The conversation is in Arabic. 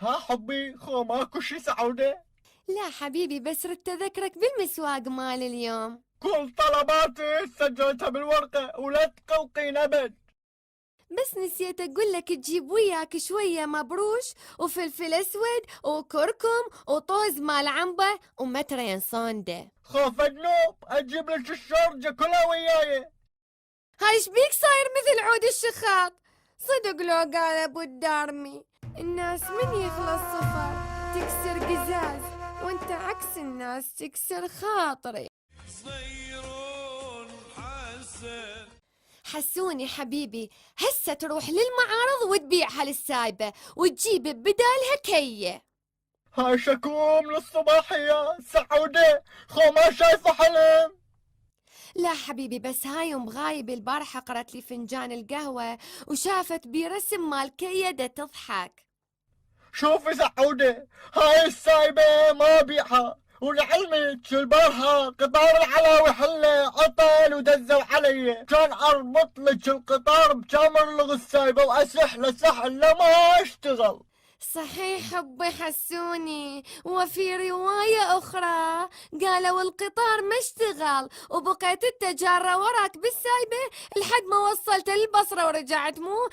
ها حبي خو ماكو شي سعودة. لا حبيبي، بس ردت أذكرك بالمسواق مال اليوم. كل طلباتي سجلتها بالورقة ولا تقلقين أبد. بس نسيت أقول لك تجيب وياك شوية مبروش وفلفل أسود وكركم وطوز مال عنبة ومترين صوندة. خاف أجنوب أجيب لك الشورجة كلها وياي. هاي شبيك صاير مثل عود الشخاط؟ صدق لو قال أبو الدارمي الناس من يخلص صفر تكسر قزاز، وانت عكس الناس تكسر خاطري. صغيرون حسن. حسوني حبيبي، هسه تروح للمعارض وتبيعها للسايبة وتجيب بدالها كية. هاي شكوم للصباحية سعودة خو ما شايفة حلم. لا حبيبي، بس هاي يوم غايب البارحة قرأت لي فنجان القهوة وشافت بي رسم مال كية دا تضحك. شوفي سعودة هاي السايبة ما بيعها، ولعلمك البارحة قطار العلاوي حلة عطل ودزوا علي، كان اربط لك القطار بكامل لغ السايبة واسحله سحل لما اشتغل. صحيح حبي حسوني، وفي رواية أخرى قالوا القطار ما اشتغل وبقيت التجارة وراك بالسايبة لحد ما وصلت البصرة ورجعت مو